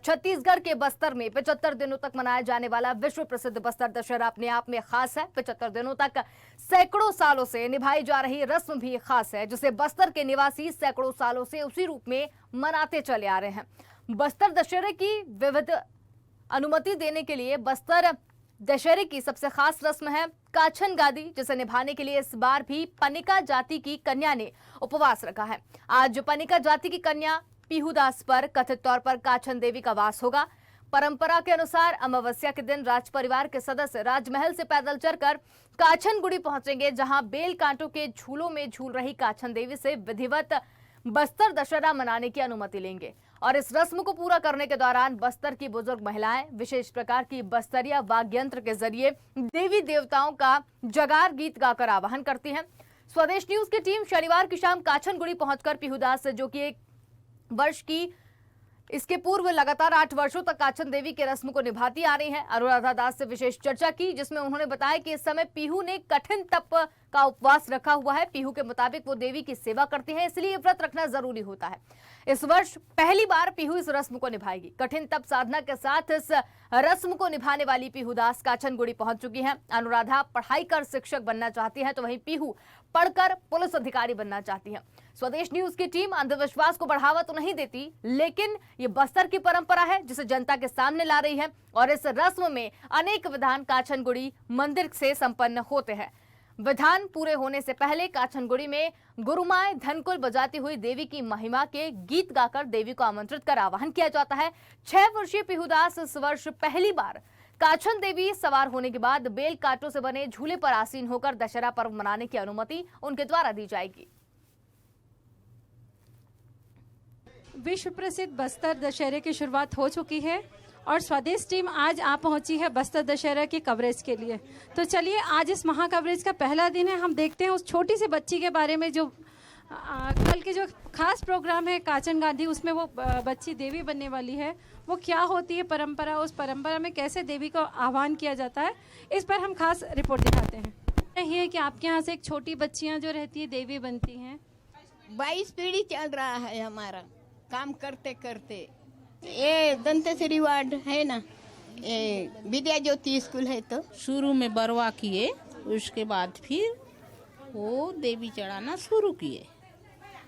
छत्तीसगढ़ के बस्तर में 75 दिनों तक मनाया जाने वाला विश्व प्रसिद्ध बस्तर दशहरा अपने आप में खास है। 75 दिनों तक सैकड़ों सालों से निभाई जा रही रस्म भी खास है, जिसे बस्तर के निवासी सैकड़ों सालों से उसी रूप में मनाते चले आ रहे हैं। बस्तर दशहरे की विविध अनुमति देने के लिए बस्तर दशहरे की सबसे खास रस्म है काछन गादी, जिसे निभाने के लिए इस बार भी पनिका जाति की कन्या ने उपवास रखा है। आज पनिका जाति की कन्या पीहूदास पर कथित तौर पर काछन देवी का वास होगा। परंपरा के अनुसार अमावस्या के दिन राज परिवार के सदस्य राजमहल से पैदल चलकर काछन गुड़ी पहुंचेंगे, जहां बेल कांटों के झूलों में झूल रही काछन देवी से विधिवत बस्तर दशहरा मनाने की अनुमति लेंगे। और इस रस्म को पूरा करने के दौरान बस्तर की बुजुर्ग महिलाएं विशेष प्रकार की बस्तरिया वाद्य यंत्र के जरिए देवी देवताओं का जगार गीत गाकर आवाहन करती हैं। स्वदेश न्यूज की टीम शनिवार की शाम काछन गुड़ी पहुंचकर पीहूदास, जो कि एक वर्ष की इसके पूर्व लगातार 8 वर्षों तक काछन देवी के रस्म को निभाती आ रही है, अनुराधा दास से विशेष चर्चा की, जिसमें उन्होंने बताया कि इस समय पीहू ने कठिन तप का उपवास रखा हुआ है। पीहू के मुताबिक वो देवी की सेवा करती है, इसलिए व्रत रखना जरूरी होता है। इस वर्ष पहली बार पीहू इस रस्म को निभाएगी। कठिन तप साधना के साथ इस रस्म को निभाने वाली पीहूदास काछन गुड़ी पहुंच चुकी हैं। अनुराधा पढ़ाई कर शिक्षक बनना चाहती है, तो वहीं पीहू पढ़कर पुलिस अधिकारी बनना चाहती है। स्वदेश न्यूज की टीम अंधविश्वास को बढ़ावा तो नहीं देती, लेकिन ये बस्तर की परंपरा है जिसे जनता के सामने ला रही है। और इस रस्म में अनेक विधान काछनगुड़ी मंदिर से संपन्न होते हैं। विधान पूरे होने से पहले काछनगुड़ी में गुरुमाए धनकुल बजाती हुई देवी की महिमा के गीत गाकर देवी को आमंत्रित कर आवाहन किया जाता है। 6 वर्षीय पीहूदास इस वर्ष पहली बार काछन देवी सवार होने के बाद बेल कांटों से बने झूले पर आसीन होकर दशहरा पर्व मनाने की अनुमति उनके द्वारा दी जाएगी। विश्व प्रसिद्ध बस्तर दशहरे की शुरुआत हो चुकी है और स्वदेश टीम आज आ पहुंची है बस्तर दशहरा की कवरेज के लिए। तो चलिए, आज इस महा कवरेज का पहला दिन है। हम देखते हैं उस छोटी सी बच्ची के बारे में जो कल के जो खास प्रोग्राम है काछन गादी, उसमें वो बच्ची देवी बनने वाली है। वो क्या होती है परंपरा, उस परंपरा में कैसे देवी को आह्वान किया जाता है, इस पर हम खास रिपोर्ट दिखाते हैं। ये है कि आपके यहाँ से एक छोटी बच्चियाँ जो रहती है देवी बनती हैं। 22 पीढ़ी चल रहा है हमारा काम करते करते। ये दंतेश्वरी वार्ड है ना, ये विद्या ज्योति स्कूल है। तो शुरू में बरवा किए, उसके बाद फिर वो देवी चढ़ाना शुरू किए।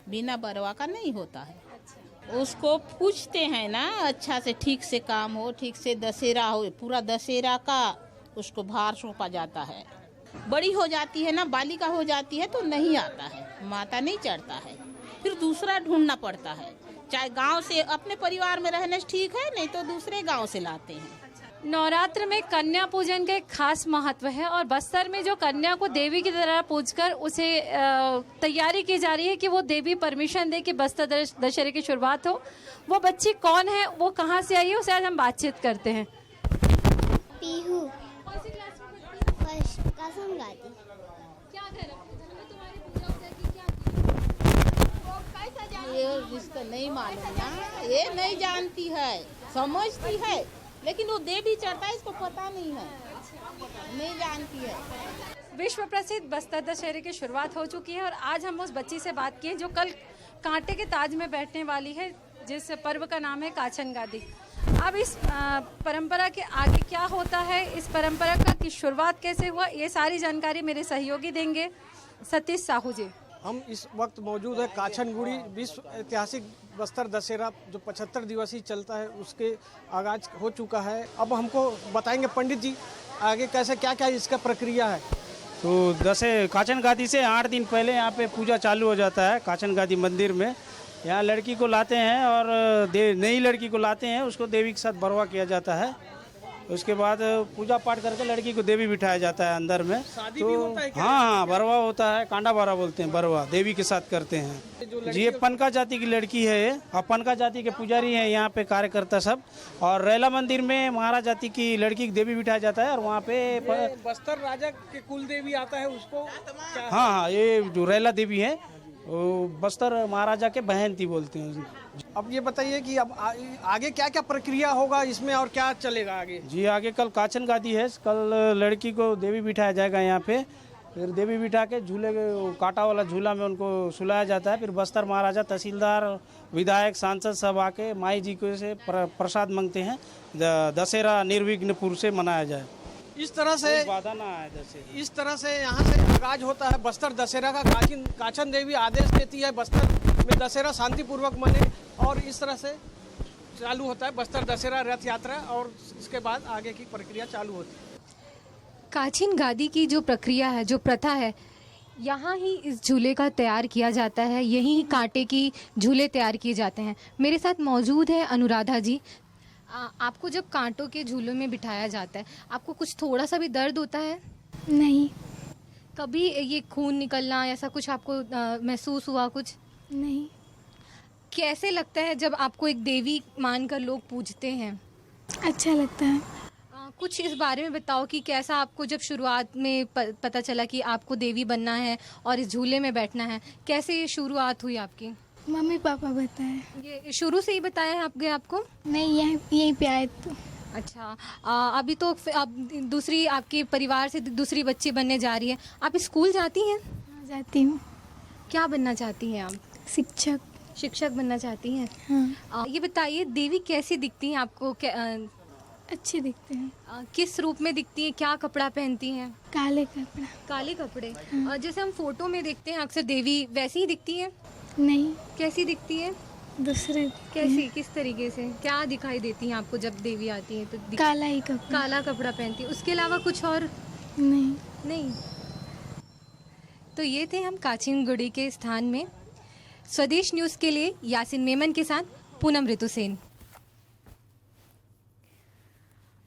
बिना बरवा का नहीं होता है। उसको पूछते हैं ना, अच्छा से ठीक से काम हो, ठीक से दशहरा हो, पूरा दशहरा का उसको भार सौंपा जाता है। बड़ी हो जाती है ना, बालिका हो जाती है तो नहीं आता है, माता नहीं चढ़ता है, फिर दूसरा ढूंढना पड़ता है। चाहे गांव से अपने परिवार में रहने ठीक है, नहीं तो दूसरे गांव से लाते हैं। नवरात्र में कन्या पूजन का एक खास महत्व है और बस्तर में जो कन्या को देवी की तरह पूजकर उसे तैयारी की जा रही है कि वो देवी परमिशन दे कि बस्तर दशहरे की शुरुआत हो। वो बच्ची कौन है, वो कहाँ से आई है, उसे आज हम बातचीत करते हैं। पीहू कौन सी क्लास में पढ़ती है? फर्स्ट काछन गादी। क्या कर तुम्हारी पूजा उजा की क्या? ये रिश्ता नहीं मालूम ना, ये नहीं जानती है, समझती है, लेकिन वो देवी चढ़ता है इसको पता नहीं है, नहीं जानती है। विश्व प्रसिद्ध बस्तर दशहरे की शुरुआत हो चुकी है और आज हम उस बच्ची से बात किए जो कल कांटे के ताज में बैठने वाली है, जिस पर्व का नाम है काछन गादी। अब इस परंपरा के आगे क्या होता है, इस परंपरा का की शुरुआत कैसे हुआ, ये सारी जानकारी मेरे सहयोगी देंगे, सतीश साहू जी। हम इस वक्त मौजूद है काछनगुड़ी विश्व ऐतिहासिक बस्तर दशहरा जो 75 दिवसीय चलता है, उसके आगाज हो चुका है। अब हमको बताएंगे पंडित जी आगे कैसे क्या क्या इसका प्रक्रिया है। तो काछन गादी से 8 दिन पहले यहाँ पे पूजा चालू हो जाता है। काछन गादी मंदिर में यहाँ लड़की को लाते हैं और नई लड़की को लाते हैं, उसको देवी के साथ बरवा किया जाता है। उसके बाद पूजा पाठ करके लड़की को देवी बिठाया जाता है अंदर में। शादी भी होता है क्या? हाँ, बरवा होता है, कांडा बारा बोलते हैं, बरवा देवी के साथ करते हैं जी। ये पनका जाति की लड़की है और पनका जाति के पुजारी हैं यहाँ पे कार्यकर्ता सब। और रैला मंदिर में महाराज जाति की लड़की की देवी बिठाया जाता है और वहाँ पे बस्तर राजा के कुल देवी आता है उसको। हाँ, ये जो रैला देवी है वो बस्तर महाराजा के बहन थी बोलते हैं। अब ये बताइए कि अब आगे क्या क्या प्रक्रिया होगा इसमें और क्या चलेगा आगे? जी, आगे कल काछन गादी है, कल लड़की को देवी बिठाया जाएगा यहाँ पे फिर देवी बिठा के झूले कांटा वाला झूला में उनको सुलाया जाता है। फिर बस्तर महाराजा, तहसीलदार, विधायक, सांसद सब आके माई जी को से प्रसाद मांगते हैं। दशहरा निर्विघ्नपुर से मनाया जाए, इस तरह से बाधा ना आए दशहरा। इस तरह से यहाँ से आगाज होता है बस्तर दशहरा का। काचन देवी आदेश देती है बस्तर में दशहरा शांतिपूर्वक मने, और इस तरह से चालू होता है बस्तर दशहरा रथ यात्रा, और इसके बाद आगे की प्रक्रिया चालू होती है। काचिन गादी की जो प्रक्रिया है, जो प्रथा है, यहाँ ही इस झूले का तैयार किया जाता है, यहीं कांटे की झूले तैयार किए जाते हैं। मेरे साथ मौजूद है अनुराधा जी। आपको जब कांटों के झूलों में बिठाया जाता है, आपको कुछ थोड़ा सा भी दर्द होता है? नहीं। कभी ये खून निकलना ऐसा कुछ आपको महसूस हुआ कुछ? नहीं। कैसे लगता है जब आपको एक देवी मानकर लोग पूजते हैं? अच्छा लगता है। कुछ इस बारे में बताओ कि कैसा आपको जब शुरुआत में पता चला कि आपको देवी बनना है और इस झूले में बैठना है, कैसे ये शुरुआत हुई आपकी? मम्मी पापा बताए। ये शुरू से ही बताया है आपको? नहीं, यहीं पे आए तो। अच्छा, अभी तो अब दूसरी आपके परिवार से दूसरी बच्ची बनने जा रही है। आप स्कूल जाती हैं? जाती हूँ। क्या बनना चाहती हैं आप? शिक्षक। शिक्षक बनना चाहती हैं? हाँ। ये बताइए, देवी कैसी दिखती हैं आपको? अच्छे दिखते हैं। किस रूप में दिखती हैं? क्या कपड़ा पहनती हैं? काले कपड़ा। काले कपड़े। जैसे हम फोटो में देखते हैं अक्सर देवी, वैसी ही दिखती है? नहीं। कैसी दिखती है? दूसरे। कैसी, किस तरीके से? क्या दिखाई देती हैं आपको जब देवी आती है? तो काला ही कपड़ा। काला कपड़ा पहनती है, उसके अलावा कुछ और? नहीं। नहीं। तो ये थे हम काचिनगुड़ी के स्थान में। स्वदेश न्यूज़ के लिए यासिन मेमन के साथ पूनम ऋतु सेन।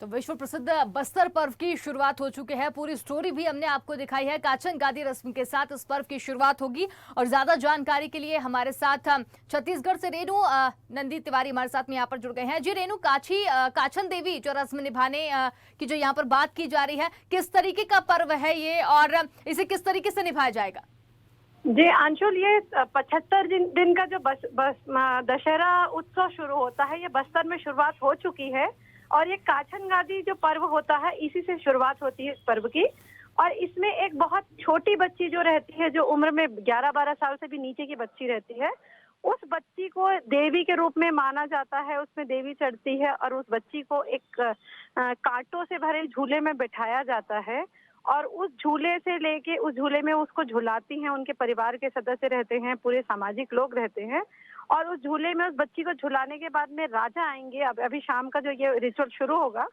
तो विश्व प्रसिद्ध बस्तर पर्व की शुरुआत हो चुकी है। पूरी स्टोरी भी हमने आपको दिखाई है। काचन गादी रस्म के साथ इस पर्व की शुरुआत होगी, और ज्यादा जानकारी के लिए हमारे साथ छत्तीसगढ़ से रेणु नंदी तिवारी हमारे साथ में यहाँ पर जुड़ गए हैं। जी रेणु, काचन देवी जो रस्म निभाने की जो यहाँ पर बात की जा रही है, किस तरीके का पर्व है ये, और इसे किस तरीके से निभाया जाएगा? जी अंशुल, ये 75 दिन का जो दशहरा उत्सव शुरू होता है, ये बस्तर में शुरुआत हो चुकी है, और ये काचन गादी जो पर्व होता है इसी से शुरुआत होती है इस पर्व की। और इसमें एक बहुत छोटी बच्ची जो रहती है, जो उम्र में 11-12 साल से भी नीचे की बच्ची रहती है, उस बच्ची को देवी के रूप में माना जाता है। उसमें देवी चढ़ती है और उस बच्ची को एक कांटों से भरे झूले में बिठाया जाता है, और उस झूले से लेके उस झूले में उसको झुलाती हैं। उनके परिवार के सदस्य रहते हैं, पूरे सामाजिक लोग रहते हैं, और उस झूले में उस बच्ची को झुलाने के बाद में राजा आएंगे। अभी शाम का जो ये रिचुअल शुरू होगा,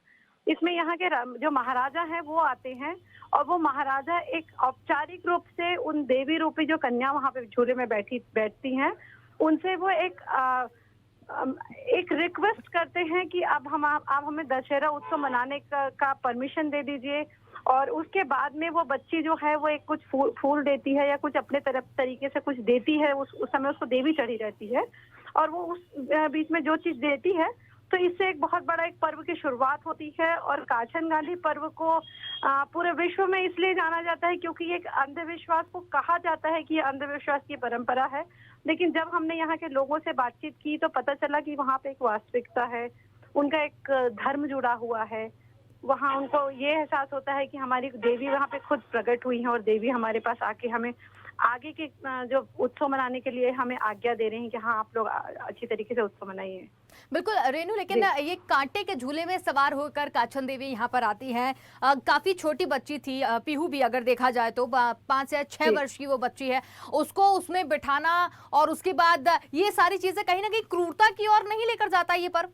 इसमें यहाँ के जो महाराजा हैं वो आते हैं, और वो महाराजा एक औपचारिक रूप से उन देवी रूपी जो कन्या वहाँ पे झूले में बैठती हैं, उनसे वो एक रिक्वेस्ट करते हैं कि अब आप हमें दशहरा उत्सव मनाने का परमिशन दे दीजिए। और उसके बाद में वो बच्ची जो है वो एक कुछ फूल देती है, या कुछ अपने तरफ तरीके से कुछ देती है। उस समय उसको देवी चढ़ी रहती है, और वो उस बीच में जो चीज देती है, तो इससे एक बहुत बड़ा एक पर्व की शुरुआत होती है। और काचन गादी पर्व को पूरे विश्व में इसलिए जाना जाता है क्योंकि एक अंधविश्वास को कहा जाता है कि ये अंधविश्वास की परंपरा है, लेकिन जब हमने यहाँ के लोगों से बातचीत की तो पता चला कि वहाँ पे एक वास्तविकता है, उनका एक धर्म जुड़ा हुआ है। वहाँ उनको ये एहसास होता है कि हमारी देवी वहाँ पे खुद प्रकट हुई है, और देवी हमारे पास आके हमें आगे के जो उत्सव मनाने के लिए हमें आज्ञा दे रहे हैं कि हाँ, आप लोग अच्छी तरीके से उत्सव मनाइए। बिल्कुल रेणु, लेकिन ये कांटे के झूले में सवार होकर काचन देवी यहाँ पर आती हैं। काफी छोटी बच्ची थी, पीहू भी अगर देखा जाए तो 5 या 6 वर्ष की वो बच्ची है, उसको उसमें बिठाना और उसके बाद ये सारी चीजें कहीं ना कहीं क्रूरता की ओर नहीं लेकर जाता ये पर्व?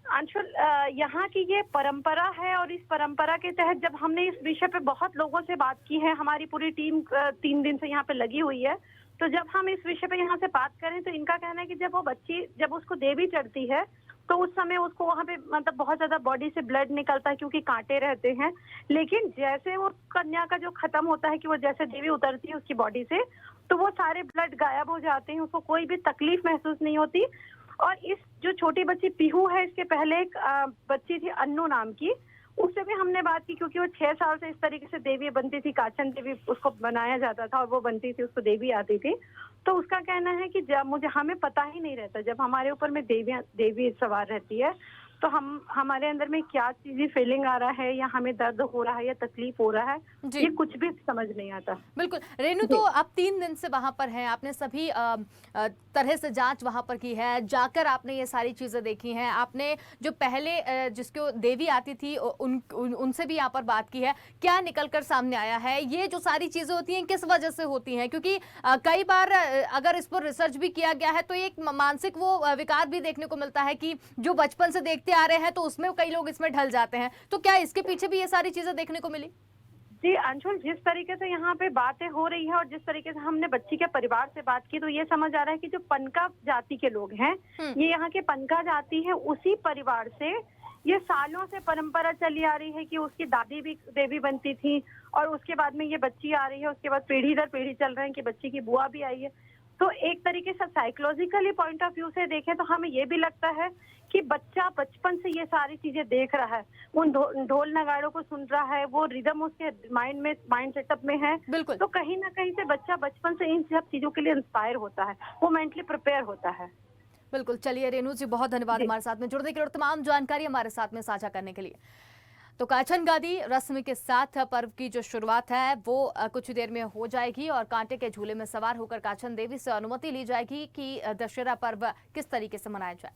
अंशुल, यहाँ की ये परंपरा है, और इस परंपरा के तहत जब हमने इस विषय पे बहुत लोगों से बात की है, हमारी पूरी टीम 3 दिन से यहाँ पे लगी हुई है, तो जब हम इस विषय पे यहाँ से बात करें तो इनका कहना है कि जब वो बच्ची, जब उसको देवी चढ़ती है तो उस समय उसको वहाँ पे मतलब बहुत ज्यादा बॉडी से ब्लड निकलता है क्योंकि कांटे रहते हैं। लेकिन जैसे वो कन्या का जो खत्म होता है कि वो जैसे देवी उतरती है उसकी बॉडी से, तो वो सारे ब्लड गायब हो जाते हैं, उसको कोई भी तकलीफ महसूस नहीं होती। और इस जो छोटी बच्ची पीहू है, इसके पहले एक बच्ची थी अन्नू नाम की, उससे भी हमने बात की क्योंकि वो 6 साल से इस तरीके से देवी बनती थी, काचन देवी उसको बनाया जाता था और वो बनती थी, उसको देवी आती थी। तो उसका कहना है कि जब हमें पता ही नहीं रहता, जब हमारे ऊपर में देवी सवार रहती है तो हमारे अंदर में क्या चीजें फीलिंग आ रहा है, या हमें दर्द हो रहा है या तकलीफ हो रहा है, जी। ये कुछ भी समझ नहीं आता। बिल्कुल रेनू, तो आप 3 दिन से वहां पर हैं, आपने सभी तरह से जांच वहां पर की है, जाकर आपने ये सारी चीजें देखी हैं, आपने जो पहले जिसको देवी आती थी उनसे भी यहाँ पर बात की है, क्या निकलकर सामने आया है? ये जो सारी चीजें होती हैं किस वजह से होती हैं? क्योंकि कई बार अगर इस पर रिसर्च भी किया गया है तो एक मानसिक वो विकार भी देखने को मिलता है कि जो बचपन से देखते आ रहे हैं तो उसमें कई लोग इसमें ढल जाते हैं, तो क्या इसके पीछे भी ये सारी चीजें देखने को मिली? जी अंशुल, जिस तरीके से यहाँ पे बातें हो रही है और जिस तरीके से हमने बच्ची के परिवार से बात की, तो ये समझ आ रहा है कि जो पनका जाति के लोग हैं, ये यहाँ के पनका जाति है, उसी परिवार से ये सालों से परंपरा चली आ रही है कि उसकी दादी भी देवी बनती थी, और उसके बाद में ये बच्ची आ रही है, उसके बाद पीढ़ी दर पीढ़ी चल रहे हैं कि बच्ची की बुआ भी आई है। तो एक तरीके से साइकोलॉजिकली पॉइंट ऑफ व्यू से देखें तो हमें ये भी लगता है कि बच्चा बचपन से ये सारी चीजें देख रहा है, उन ढोल नगाड़ों को सुन रहा है, वो रिदम उसके माइंड सेटअप में है। बिल्कुल। तो कहीं ना कहीं से बच्चा बचपन से इन सब चीजों के लिए इंस्पायर होता है, वो मेंटली प्रिपेयर होता है। बिल्कुल। चलिए रेनू जी, बहुत धन्यवाद हमारे साथ में जुड़ने के लिए और तमाम जानकारी हमारे साथ में साझा करने के लिए। तो काछन गादी रस्म के साथ पर्व की जो शुरुआत है वो कुछ देर में हो जाएगी और कांटे के झूले में सवार होकर काछन देवी से अनुमति ली जाएगी कि दशहरा पर्व किस तरीके से मनाया जाए।